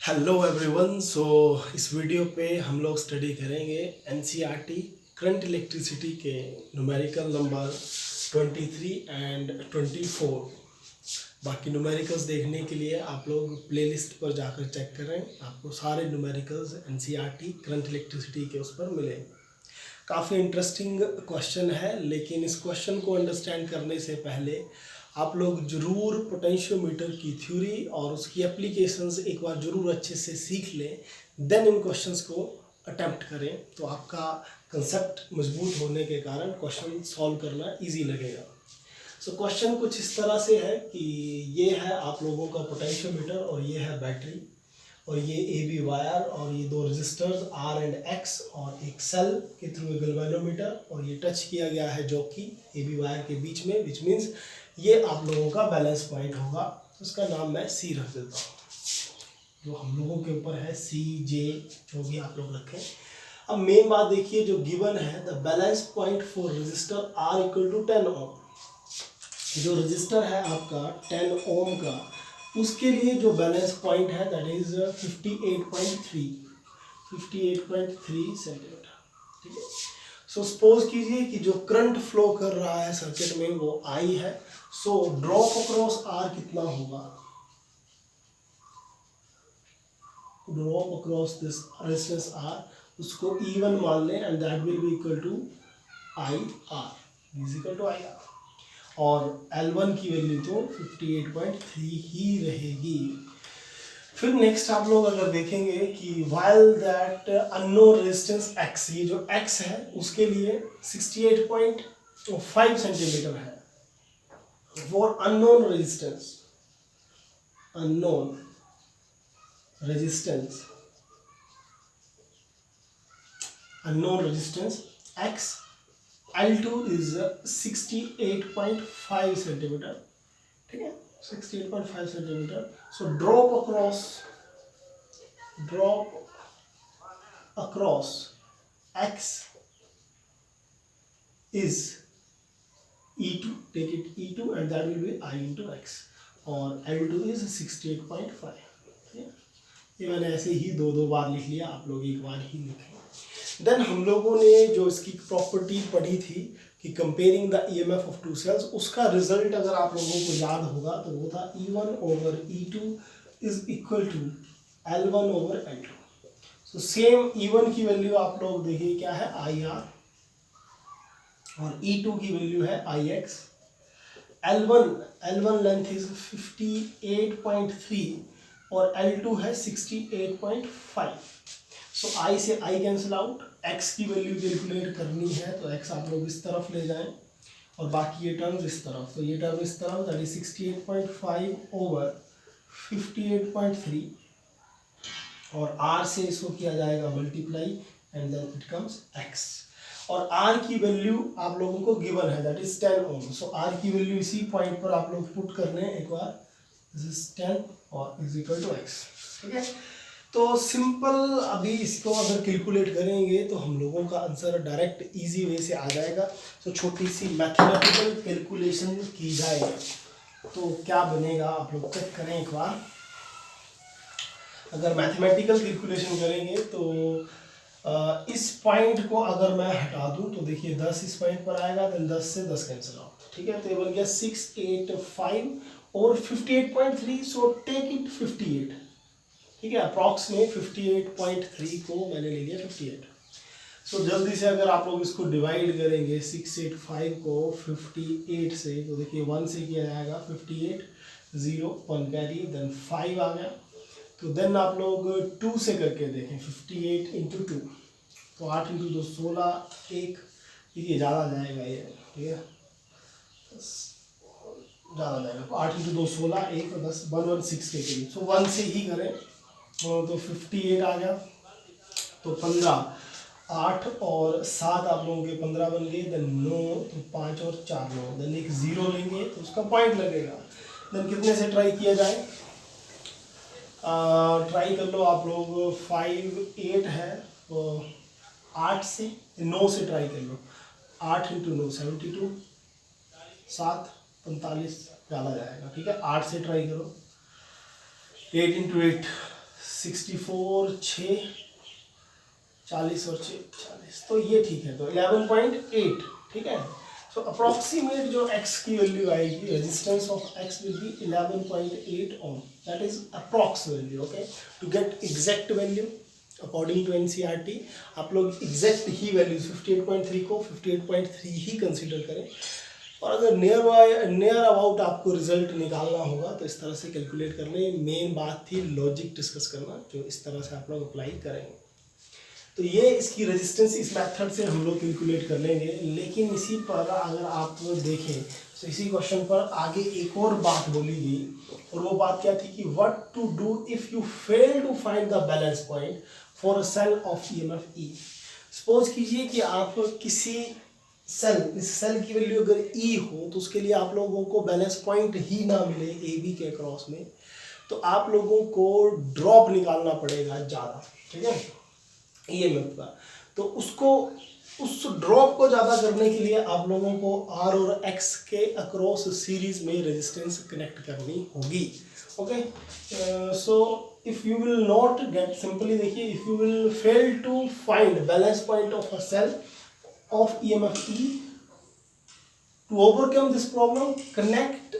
Hello everyone. इस video पे हम लोग स्टडी करेंगे एनसीईआरटी करंट इलेक्ट्रिसिटी के न्यूमेरिकल नंबर 23 एंड 24। बाकी न्यूमेरिकल्स देखने के लिए आप लोग प्लेलिस्ट पर जाकर चेक करें, आपको सारे न्यूमेरिकल्स एनसीईआरटी करंट इलेक्ट्रिसिटी के उस पर मिले। काफ़ी इंटरेस्टिंग क्वेश्चन है, लेकिन इस क्वेश्चन को अंडरस्टैंड करने से पहले आप लोग ज़रूर पोटेंशियोमीटर की थ्योरी और उसकी एप्लीकेशंस एक बार ज़रूर अच्छे से सीख लें, देन इन क्वेश्चंस को अटेम्प्ट करें, तो आपका कंसेप्ट मजबूत होने के कारण क्वेश्चन सॉल्व करना इजी लगेगा। क्वेश्चन कुछ इस तरह से है कि ये है आप लोगों का पोटेंशियोमीटर और ये है बैटरी और ये ए बी वायर और ये दो रजिस्टर्स आर एंड एक्स और एक सेल के थ्रू एक गैल्वेनोमीटर और ये टच किया गया है जॉकी ए बी वायर के बीच में, विच मीन्स ये आप लोगों का बैलेंस पॉइंट होगा। उसका नाम मैं सी रख देता हूँ, जो हम लोगों के ऊपर है सी जे, जो भी आप लोग रखें। अब मेन बात देखिए, जो गिवन है the balance point for resistor R equal to 10 ohm. जो रजिस्टर है आपका 10 ओम का, उसके लिए जो बैलेंस पॉइंट है दैट इज 58.3 सेंटीमीटर। ठीक है। सपोज कीजिए कि जो करंट फ्लो कर रहा है सर्किट में वो आई है, सो ड्रॉप अक्रॉस आर कितना होगा? Drop across this resistance R, उसको E1 मान लें and that will be equal to I R is equal to I R, और L1 की वैल्यू तो 58.3 ही रहेगी। फिर नेक्स्ट आप लोग अगर देखेंगे कि while that unknown resistance x, ये जो x है उसके लिए 68.5 सेंटीमीटर है। for unknown resistance x, L2 is 68.5 centimetre. ठीक है, 68.5 centimetre. So drop across x is E2, take it E2 and that will be I into x, और L2 is 68.5। ये मैंने ऐसे ही दो बार लिख लिया, आप लोग एक बार ही लिखें। देन हम लोगों ने जो इसकी प्रॉपर्टी पढ़ी थी कि comparing the EMF of two cells, उसका रिजल्ट अगर आप लोगों को याद होगा तो वो था E1 over E2 is equal to L1 over L2। So same E1 की वैल्यू आप लोग देखिए क्या है, IR, और E2 की वैल्यू है IX। L1 लेंथ इज 58.3 और L2 है 68.5। सो I से I कैंसिल आउट, X की वैल्यू कैलकुलेट करनी है तो X आप लोग इस तरफ ले जाएं और बाकी ये टर्म्स इस तरफ, तो ये टर्म इस तरफ, दैट इज 68.5 ओवर 58.3, और R से इसको किया जाएगा multiply and then it comes X, और R की वैल्यू आप लोगों को गिवन है that is 10 ohm. So R की वैल्यू इसी पॉइंट पर आप लोग पुट करने एक बार, दिस इज 10 और इज इक्वल टू X। ठीक है, तो सिंपल अभी इसको अगर कैलकुलेट करेंगे तो हम लोगों का आंसर डायरेक्ट इजी वे से आ जाएगा। तो छोटी सी मैथमेटिकल कैलकुलेशन की जाए तो क्या बनेगा, आप लोग चेक करें एक बार। अगर मैथमेटिकल कैलकुलेशन करेंगे तो इस पॉइंट को अगर मैं हटा दूं तो देखिए 10 इस पॉइंट पर आएगा, देन 10 से 10 कैंसिल आउट। ठीक है, तो ये बन गया 685 और 58.3, सो टेक इट 58। ठीक है, अप्रॉक्स में 58.3 को मैंने ले लिया 58। सो जल्दी से अगर आप लोग इसको डिवाइड करेंगे 685 को 58 से, तो देखिए 1 से किया जाएगा 58, 0 1 कैरी, देन 5 आ गया, तो देन आप लोग 2 से करके देखें 58 इंटू 2, तो 8 इंटू 2 16, एक देखिए ज़्यादा जाएगा ये। ठीक है, ज़्यादा जाएगा, तो 8 इंटू 2 16, एक और 10 116 के करीब। सो 1 से ही करें तो 58 आ गया, तो 15, 8 और 7 आप लोगों के 15 बन गए, देन 9, तो 5 और 4 9, देन एक 0 लेंगे तो उसका पॉइंट लगेगा। देन कितने से ट्राई किया जाए, ट्राई कर लो आप लोग, 5 8 है तो 8 से 9 से ट्राई कर लो, 8 इंटू 9 72, 7 45 ज़्यादा जाएगा। ठीक है, 8 से ट्राई करो, 8 इंटू 8 64 6 40 और 6 40, तो ये ठीक है, तो 11.8 ठीक है। सो अप्रॉक्सीमेट जो x की वैल्यू आएगी, resistance of x will be 11.8 ohm, that is approx value. Okay, to get exact value according to NCERT आप लोग एग्जैक्ट ही वैल्यू 58.3 को 58.3 ही कंसीडर करें, और अगर नियर अबाउट आपको रिजल्ट निकालना होगा तो इस तरह से कैलकुलेट कर लें। मेन बात थी लॉजिक डिस्कस करना, जो इस तरह से आप लोग अप्लाई करेंगे। तो ये इसकी रेजिस्टेंस इस मेथड से हम लोग कैलकुलेट कर लेंगे। लेकिन इसी पर अगर आप देखें तो इसी क्वेश्चन पर आगे एक और बात बोली गई, और वो बात क्या थी कि what to do if you fail to find the balance point for a cell of EMF E. Suppose कीजिए कि आप किसी सेल, इस सेल की वैल्यू अगर ई हो तो उसके लिए आप लोगों को बैलेंस पॉइंट ही ना मिले ए बी के क्रॉस में, तो आप लोगों को ड्रॉप निकालना पड़ेगा ज़्यादा, ठीक है, ईएमएफ का। तो उसको, उस ड्रॉप को ज़्यादा करने के लिए आप लोगों को आर और एक्स के अक्रॉस सीरीज में रेजिस्टेंस कनेक्ट करनी होगी। Okay, so if you will not get, simply देखिए, if you will fail to find balance point of a cell of EMF E, to overcome this problem connect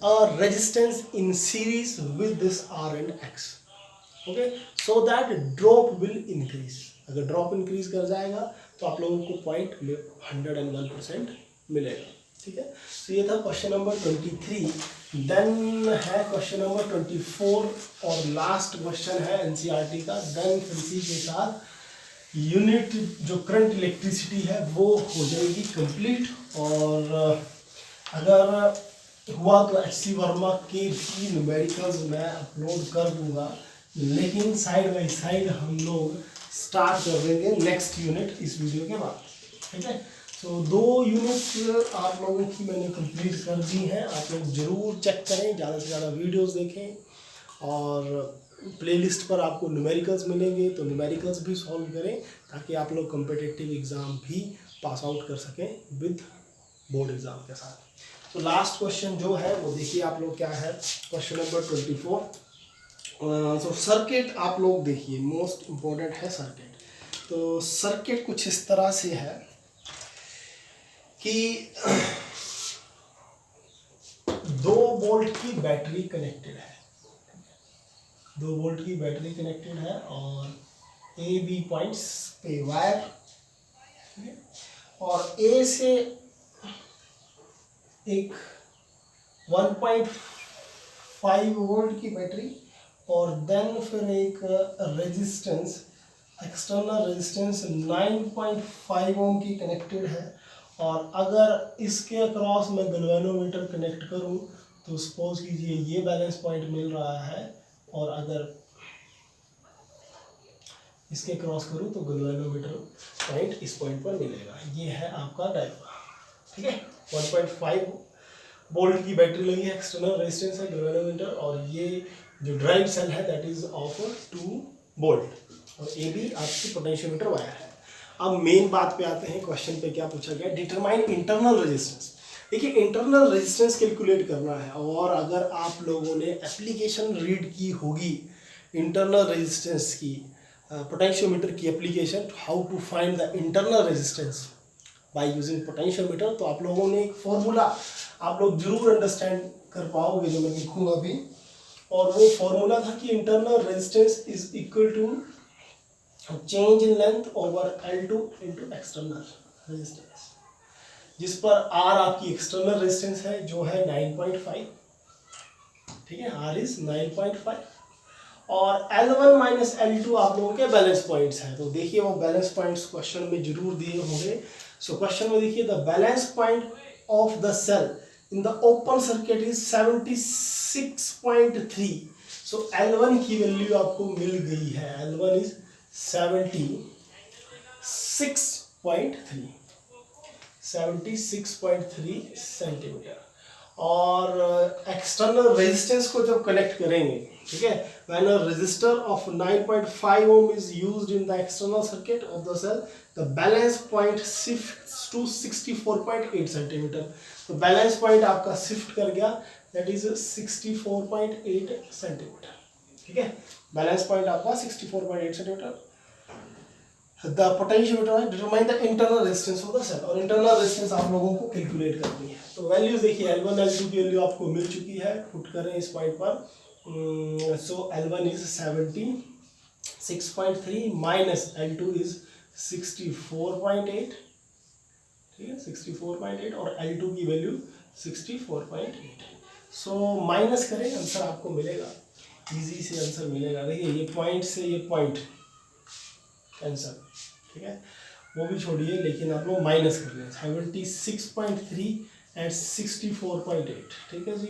a resistance in series with this R and X, okay, so that drop will increase। अगर drop increase कर जाएगा तो आप लोगों को point 101% मिलेगा, ठीक है। तो ये था क्वेश्चन नंबर 23। देन है क्वेश्चन नंबर 24 और लास्ट क्वेश्चन है एनसीईआरटी का। देन फिर इसी के साथ यूनिट जो करंट इलेक्ट्रिसिटी है वो हो जाएगी कंप्लीट। और अगर हुआ तो एचसी वर्मा के भी न्यूमेरिकल्स मैं अपलोड कर दूंगा, लेकिन साइड बाय साइड हम लोग स्टार्ट कर देंगे नेक्स्ट यूनिट इस वीडियो के बाद, ठीक है। तो 2 यूनिट्स आप लोगों की मैंने कंप्लीट कर दी हैं। आप लोग ज़रूर चेक करें, ज़्यादा से ज़्यादा वीडियोस देखें, और प्लेलिस्ट पर आपको न्यूमेरिकल्स मिलेंगे तो न्यूमेरिकल्स भी सॉल्व करें, ताकि आप लोग कॉम्पिटिटिव एग्ज़ाम भी पास आउट कर सकें विद बोर्ड एग्ज़ाम के साथ। तो लास्ट क्वेश्चन जो है वो देखिए आप लोग क्या है, क्वेश्चन नंबर 24। तो सर्किट आप लोग देखिए, मोस्ट इम्पोर्टेंट है सर्किट। तो सर्किट कुछ इस तरह से है कि 2 वोल्ट की बैटरी कनेक्टेड है, 2 वोल्ट की बैटरी कनेक्टेड है, और ए बी पॉइंट्स पे वायर, और ए से एक 1.5 वोल्ट की बैटरी, और देन फिर एक रेजिस्टेंस, एक्सटर्नल रेजिस्टेंस 9.5 ओम की कनेक्टेड है। और अगर इसके अक्रॉस मैं गैल्वेनोमीटर कनेक्ट करूं तो सपोज कीजिए ये बैलेंस पॉइंट मिल रहा है, और अगर इसके क्रॉस करूं तो गैल्वेनोमीटर पॉइंट इस पॉइंट पर मिलेगा। ये है आपका डायग्राम, ठीक है। 1.5 वोल्ट की बैटरी लगी है, एक्सटर्नल रेजिस्टेंस है गैल्वेनोमीटर, और ये जो ड्राइव सेल है दैट इज ऑफ 2 वोल्ट, और ए बी आपकी पोटेंशियोमीटर वायर है। अब मेन बात पे आते हैं, क्वेश्चन पे क्या पूछा गया, डिटरमाइन इंटरनल रेजिस्टेंस। देखिए इंटरनल रेजिस्टेंस कैलकुलेट करना है, और अगर आप लोगों ने एप्लीकेशन रीड की होगी इंटरनल रेजिस्टेंस की, पोटेंशियोमीटर की application, how to find the internal resistance by using potentiometer, तो आप लोगों ने एक फॉर्मूला आप लोग जरूर अंडरस्टैंड कर पाओगे जो मैं लिखूंगा अभी। और वो फॉर्मूला था कि internal resistance is equal to change in length over L2 into external resistance, जिस पर R आपकी एक्सटर्नल रेजिस्टेंस है जो है 9.5, ठीक है, R इज 9.5, और L1 माइनस L2 आप लोगों के बैलेंस पॉइंट्स हैं। तो देखिए वो बैलेंस पॉइंट्स क्वेश्चन में जरूर दिए होंगे। सो क्वेश्चन में देखिए the balance point of the cell in the open circuit is 76.3। So L1 की वैल्यू आपको मिल गई है, L1 इज 76.3 सेंटीमीटर। और एक्सटर्नल रेजिस्टेंस को जब कनेक्ट करेंगे, ठीक है, when a resistor of 9.5 ohm is used in the external circuit of the cell, the balance point shifts to 64.8 centimetre. तो बैलेंस पॉइंट आपका शिफ्ट कर गया, दैट इज 64.8 सेंटीमीटर, ठीक है। बैलेंस पॉइंट आपका 64.8 centimetre. The potentiometer determine the internal resistance of the cell, और internal resistance आप लोगों को कैलकुलेट करनी है। तो वैल्यूज देखिए, L1 L2 की वैल्यू आपको मिल चुकी है, पुट करें इस पॉइंट पर। सो L1 is 76.3 minus L2 is 64.8, ठीक है 64.8, और L2 की वैल्यू 64.8। सो माइनस करें, आंसर आपको मिलेगा, इजी से आंसर मिलेगा। देखिए ये पॉइंट से ये पॉइंट आंसर, ठीक है, वो भी छोड़िए, लेकिन आप लोग माइनस कर लें 76.3 एंड 64.8, ठीक है जी।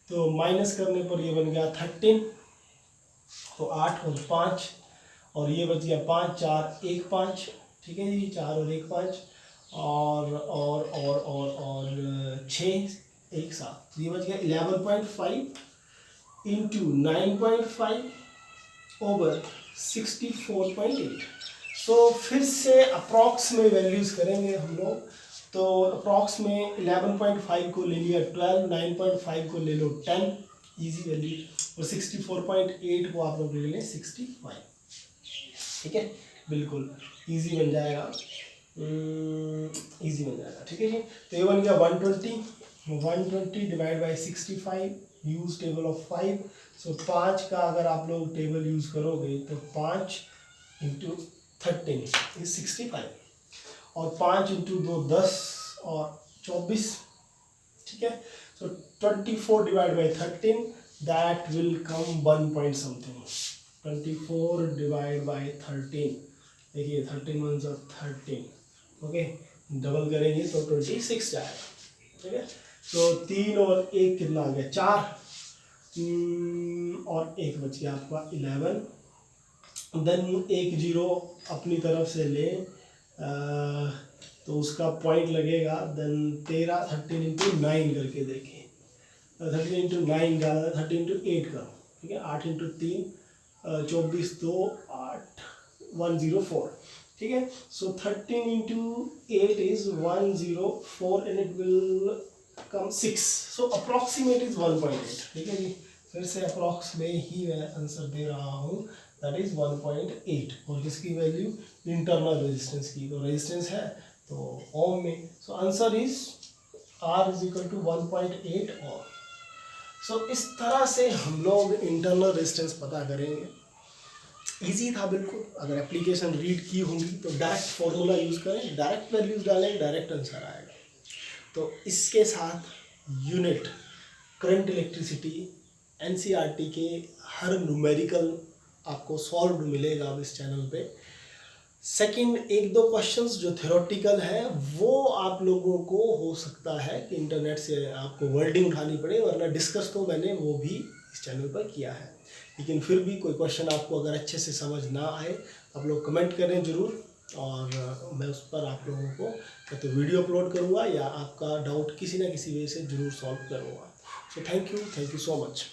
तो माइनस करने पर ये बन गया 13, तो 8 और 5, और ये बच गया 5 4 1 5, ठीक है जी, 4 और 1 5, और 6 1 7, ये बच गया 11.5 इंटू 9.5 ओवर 64.8। सो फिर से अप्रॉक्स में वैल्यूज करेंगे हम लोग। तो अप्रॉक्स में 11.5 को ले लिया 12, 9.5 को ले लो 10, इजी वैल्यू, और 64.8 को आप लोग ले लें 65, ठीक है, बिल्कुल इजी बन जाएगा, इजी बन जाएगा, ठीक है जी। तो ये बन गया 120 divide by 65, use table of 5। सो 5 का अगर आप लोग टेबल यूज करोगे तो 5 इंटू 13 इज 65, और 5 इंटू 2 10 और 24, ठीक है। सो 24 divide by 13, that will come 1 point something. 24 divide by 13, देखिए 13 वन सा 13, ओके, डबल करेंगे तो 26 जाएगा, ठीक है। तो 3 और 1 कितना आ गया 4, और 1 बच गया आपका 11। देन 1 0 अपनी तरफ से ले, तो उसका पॉइंट लगेगा। देन 13 13 इंटू 9 करके देखिए, 13 इंटू 9 डाला, 13 इंटू 8 का, ठीक है, 8 इंटू 3 24 2 8 104, ठीक है। सो 13 into 8 is 104 and it will come 6। So approximate is 1.8, ठीक है जी। फिर से अप्रॉक्स में ही मैं आंसर दे रहा हूँ, दैट इज 1.8, और किसकी वैल्यू, इंटरनल रेजिस्टेंस की, तो रेजिस्टेंस है तो ओम में। So answer is R is equal to 1.8 ohm. So इस तरह से हम लोग इंटरनल रेजिस्टेंस पता करेंगे। इजी था बिल्कुल, अगर एप्लीकेशन रीड की होंगी तो डायरेक्ट फॉर्मूला यूज़ करें, डायरेक्ट वैल्यूज डालें, डायरेक्ट आंसर आएगा। तो इसके साथ यूनिट करंट इलेक्ट्रिसिटी एनसीईआरटी के हर न्यूमेरिकल आपको सॉल्व मिलेगा अब इस चैनल पे। सेकंड, 1-2 क्वेश्चंस जो थ्योरेटिकल है वो आप लोगों को हो सकता है कि इंटरनेट से आपको वर्डिंग उठानी पड़े, वरना डिस्कस तो मैंने वो भी इस चैनल पर किया है। लेकिन फिर भी कोई क्वेश्चन आपको अगर अच्छे से समझ ना आए, आप लोग कमेंट करें ज़रूर, और मैं उस पर आप लोगों को या तो वीडियो अपलोड करूँगा या आपका डाउट किसी ना किसी वे से ज़रूर सॉल्व करूँगा। So thank you so much.